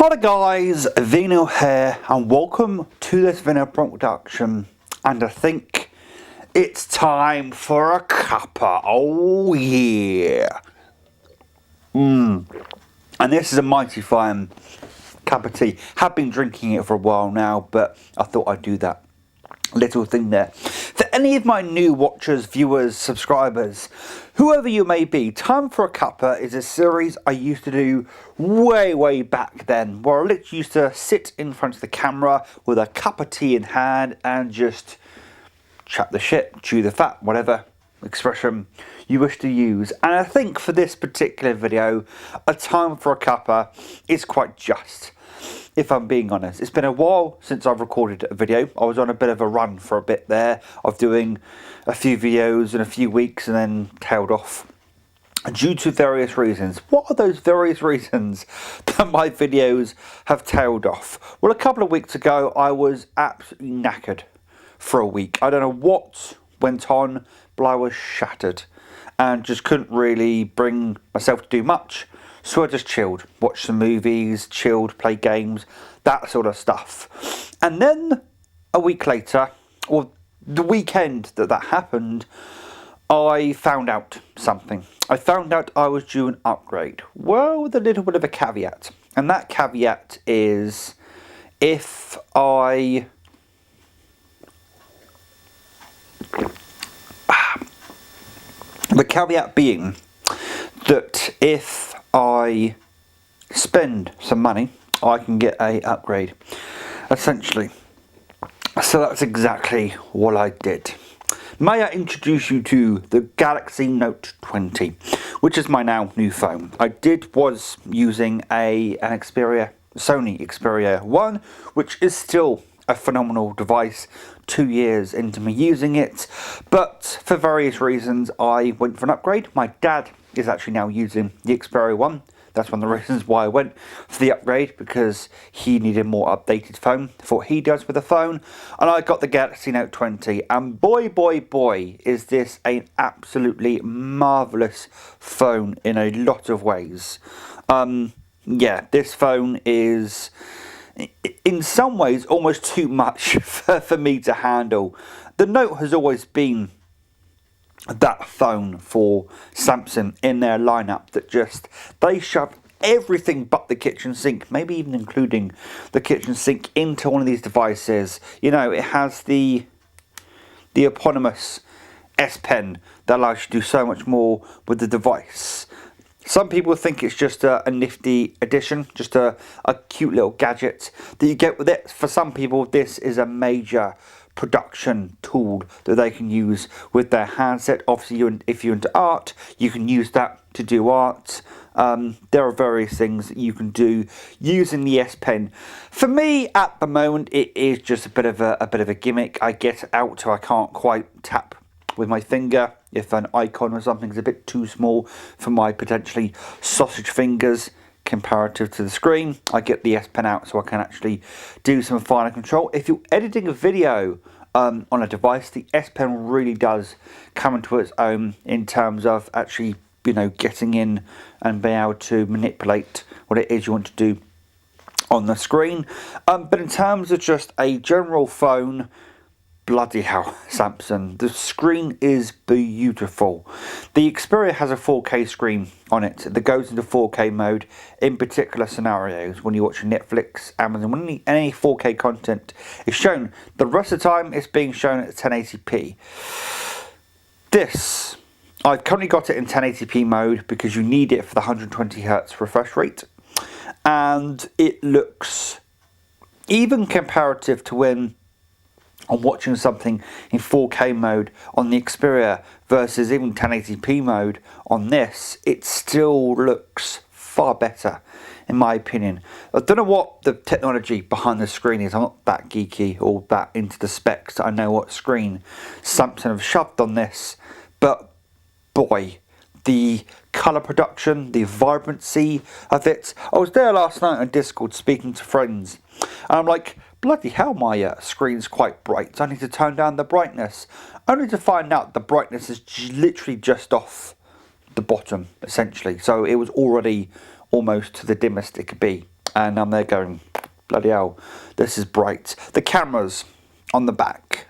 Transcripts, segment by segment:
Hi guys, Vino here and welcome to this Vino production, and I think it's time for a cuppa. Oh yeah. And this is a mighty fine cup of tea. Have been drinking it for a while now, but I thought I'd do that little thing there. For any of my new watchers, viewers, subscribers, whoever you may be, Time for a Cuppa is a series I used to do way back then, where I literally used to sit in front of the camera with a cup of tea in hand and just chat the shit, chew the fat, whatever expression you wish to use. And I think for this particular video, a Time for a Cuppa is quite just. If I'm being honest, it's been a while since I've recorded a video. I was on a bit of a run for a bit there of doing a few videos in a few weeks and then tailed off due to various reasons. What are those various reasons that my videos have tailed off? Well, a couple of weeks ago, I was absolutely knackered for a week. I don't know what went on, but I was shattered and just couldn't really bring myself to do much. So I just chilled, watched some movies, chilled, played games, that sort of stuff. And then a week later, or the weekend that happened, I found out something. I found out I was due an upgrade. Well, with a little bit of a caveat. And that caveat is if I... The caveat being that if I spend some money, I can get a upgrade, essentially. So that's exactly what I did. May I introduce you to the Galaxy Note 20, which is my now new phone. I was using an Xperia, Sony Xperia 1, which is still a phenomenal device 2 years into me using it, but for various reasons I went for an upgrade. My dad is actually now using the Xperia 1. That's one of the reasons why I went for the upgrade, because he needed a more updated phone for what he does with the phone. And I got the Galaxy Note 20, and boy, is this an absolutely marvellous phone in a lot of ways. Yeah, this phone is in some ways almost too much for me to handle. The Note has always been that phone for Samsung in their lineup that just, they shove everything but the kitchen sink, maybe even including the kitchen sink, into one of these devices. You know, it has the eponymous S Pen that allows you to do so much more with the device. Some people think it's just a nifty addition, just a cute little gadget that you get with it. For some people, this is a major production tool that they can use with their handset. Obviously, if you're into art, you can use that to do art. There are various things that you can do using the S Pen. For me, at the moment, it is just a bit of a gimmick. I get it out so I can't quite tap with my finger if an icon or something is a bit too small for my potentially sausage fingers comparative to the screen. I get the S Pen out so I can actually do some finer control. If you're editing a video on a device, the S Pen really does come into its own in terms of actually, you know, getting in and being able to manipulate what it is you want to do on the screen. But in terms of just a general phone, bloody hell, Samsung, the screen is beautiful. The Xperia has a 4K screen on it that goes into 4K mode in particular scenarios. When you're watching Netflix, Amazon, when any 4K content is shown, the rest of the time it's being shown at 1080p. This, I've currently got it in 1080p mode because you need it for the 120Hz refresh rate. And it looks, even comparative to when I'm watching something in 4K mode on the Xperia versus even 1080p mode on this, it still looks far better in my opinion. I don't know what the technology behind the screen is. I'm not that geeky or that into the specs. I know what screen Samsung have shoved on this, but boy, the colour production, the vibrancy of it. I was there last night on Discord speaking to friends, and I'm like, bloody hell, my screen's quite bright. So I need to turn down the brightness. Only to find out the brightness is literally just off the bottom, essentially. So it was already almost to the dimmest it could be. and I'm there going, bloody hell, this is bright. The cameras on the back,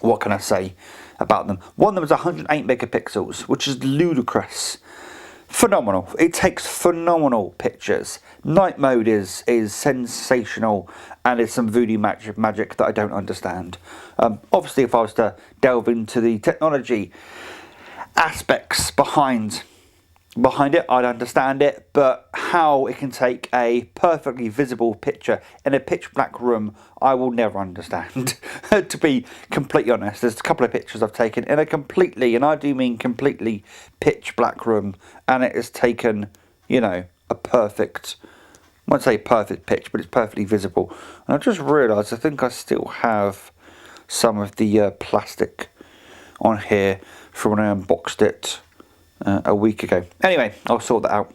what can I say about them? One of them was 108 megapixels, which is ludicrous. Phenomenal. It takes phenomenal pictures. Night mode is sensational, and it's some voodoo magic that I don't understand. Obviously, if I was to delve into the technology aspects behind it, I'd understand it, but how it can take a perfectly visible picture in a pitch black room, I will never understand. To be completely honest, there's a couple of pictures I've taken in a completely, and I do mean completely, pitch black room, and it has taken, you know, a perfect, I won't say perfect pitch, but it's perfectly visible. And I just realised I think I still have some of the plastic on here from when I unboxed it a week ago. Anyway, I'll sort that out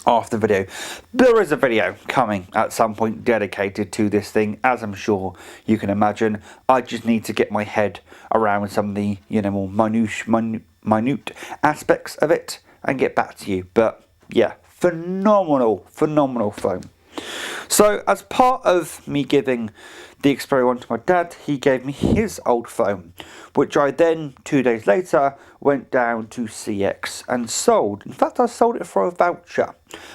after the video. There is a video coming at some point dedicated to this thing, as I'm sure you can imagine. I just need to get my head around some of the, you know, more minute aspects of it and get back to you. But yeah, phenomenal phone. So as part of me giving the Xperia 1 to my dad, he gave me his old phone, which I then 2 days later went down to CX and sold. In fact, I sold it for a voucher.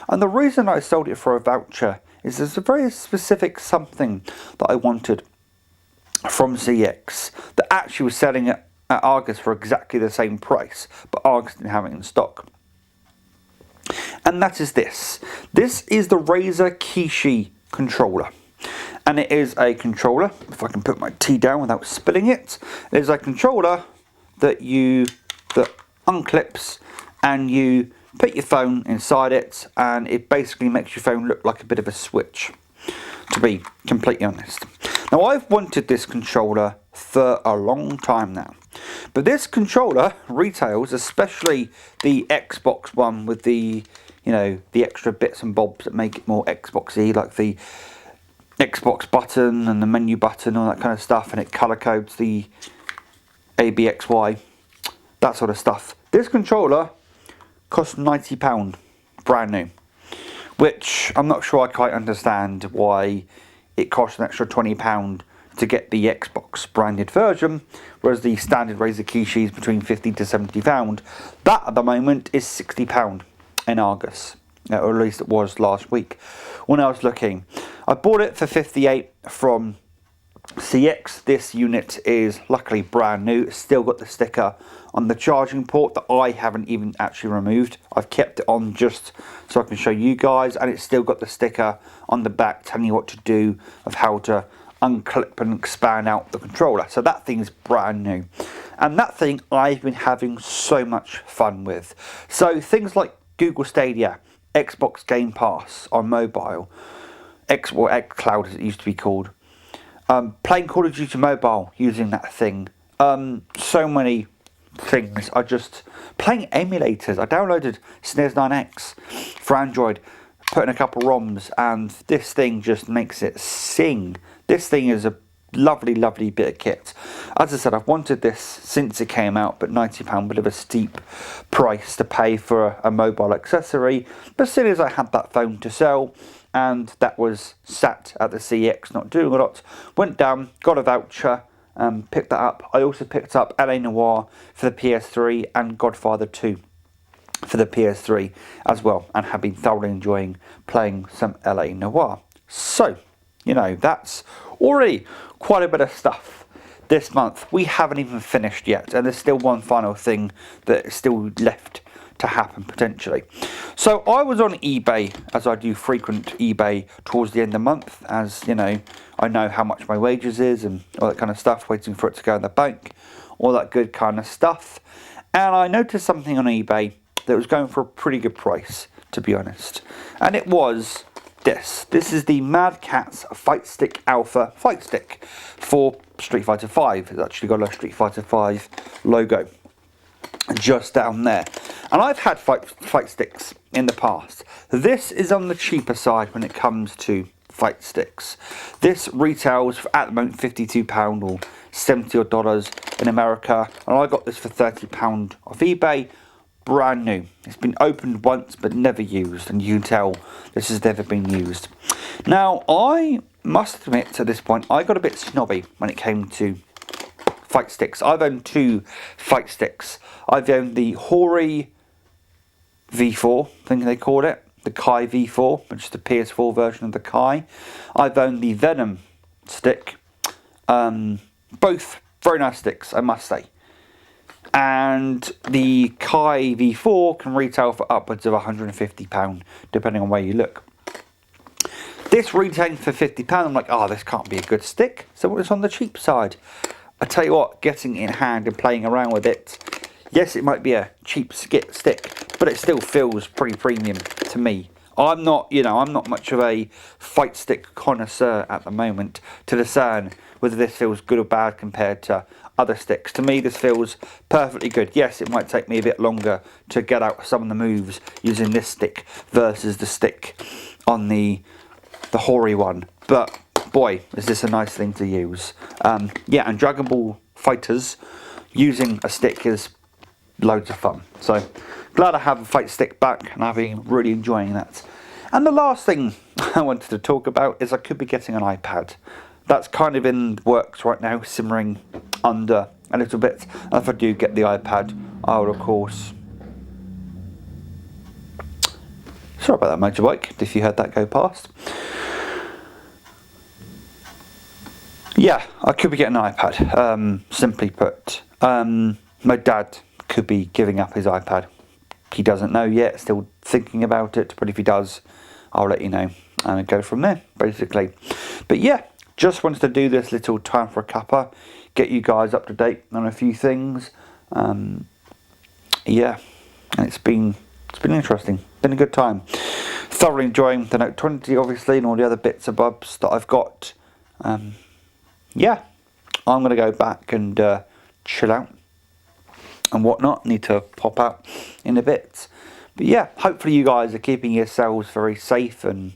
And the reason I sold it for a voucher is there's a very specific something that I wanted from CX that actually was selling it at Argos for exactly the same price, but Argos didn't have it in stock. And that is this. This is the Razer Kishi controller. And it is a controller, if I can put my tea down without spilling it, it is a controller that unclips and you put your phone inside it, and it basically makes your phone look like a bit of a switch, to be completely honest. Now, I've wanted this controller for a long time now, but this controller retails, especially the Xbox one with the, you know, the extra bits and bobs that make it more Xboxy, like the Xbox button and the menu button, all that kind of stuff, and it color codes the ABXY, that sort of stuff. This controller costs £90, brand new, which I'm not sure I quite understand why it costs an extra £20 to get the Xbox branded version, whereas the standard Razer Kishi is between £50 to £70. That at the moment is £60 in Argos, or at least it was last week when I was looking. I bought it for 58 from CX. This unit is luckily brand new. It's still got the sticker on the charging port that I haven't even actually removed. I've kept it on just so I can show you guys, and it's still got the sticker on the back telling you what to do, of how to unclip and expand out the controller. So that thing is brand new, and that thing I've been having so much fun with. So things like Google Stadia, Xbox Game Pass on mobile, xCloud as it used to be called, playing Call of Duty Mobile using that thing, so many things. I just playing emulators. I downloaded SNES 9X for Android, put in a couple ROMs, and this thing just makes it sing. This thing is a lovely bit of kit. As I said, I've wanted this since it came out, but £90, bit of a steep price to pay for a mobile accessory. But as soon as I had that phone to sell, and that was sat at the CX not doing a lot, went down, got a voucher, picked that up. I also picked up LA Noire for the PS3 and Godfather 2 for the PS3 as well, and have been thoroughly enjoying playing some LA Noire. So, you know, that's already quite a bit of stuff this month. We haven't even finished yet, and there's still one final thing that is still left to happen potentially. So I was on eBay, as I do frequent eBay towards the end of the month, as you know, I know how much my wages is and all that kind of stuff, waiting for it to go in the bank, all that good kind of stuff. And I noticed something on eBay that was going for a pretty good price, to be honest. And it was this. This is the Mad Catz Fight Stick Alpha Fight Stick for Street Fighter V. It's actually got a Street Fighter V logo just down there. And I've had fight sticks in the past. This is on the cheaper side when it comes to fight sticks. This retails for, at the moment, £52 or $70 odd in America, and I got this for £30 off eBay. brand new. It's been opened once but never used, and you can tell this has never been used. Now, I must admit to this point, I got a bit snobby when it came to fight sticks. I've owned 2 fight sticks. I've owned the Hori V4, I think they called it, the Kai V4, which is the PS4 version of the Kai. I've owned the Venom stick. Both very nice sticks, I must say. And the Kai V4 can retail for upwards of £150, depending on where you look. This retailing for £50, I'm like, oh, this can't be a good stick, so it's on the cheap side. I tell you what, getting it in hand and playing around with it, yes, it might be a cheap stick, but it still feels pretty premium to me. I'm not, I'm not much of a fight stick connoisseur at the moment to discern whether this feels good or bad compared to other sticks. To me, this feels perfectly good. Yes, it might take me a bit longer to get out some of the moves using this stick versus the stick on the Hori one. But boy, is this a nice thing to use. Yeah, and Dragon Ball Fighters using a stick is loads of fun. So glad I have a fight stick back, and I've been really enjoying that. And the last thing I wanted to talk about is I could be getting an iPad. That's kind of in works right now, simmering under a little bit. And if I do get the iPad, I will of course... Sorry about that motorbike, if you heard that go past. Yeah, I could be getting an iPad, simply put. My dad could be giving up his iPad. He doesn't know yet, still thinking about it, but if he does, I'll let you know and go from there, basically. But yeah, just wanted to do this little time for a cuppa, get you guys up to date on a few things. Yeah, and it's been interesting, been a good time. Thoroughly enjoying the Note 20, obviously, and all the other bits and bobs that I've got. Yeah, I'm going to go back and chill out and whatnot. Need to pop out in a bit. But yeah, hopefully you guys are keeping yourselves very safe and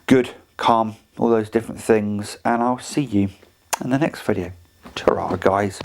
good, calm, all those different things. And I'll see you in the next video. Ta-ra, guys.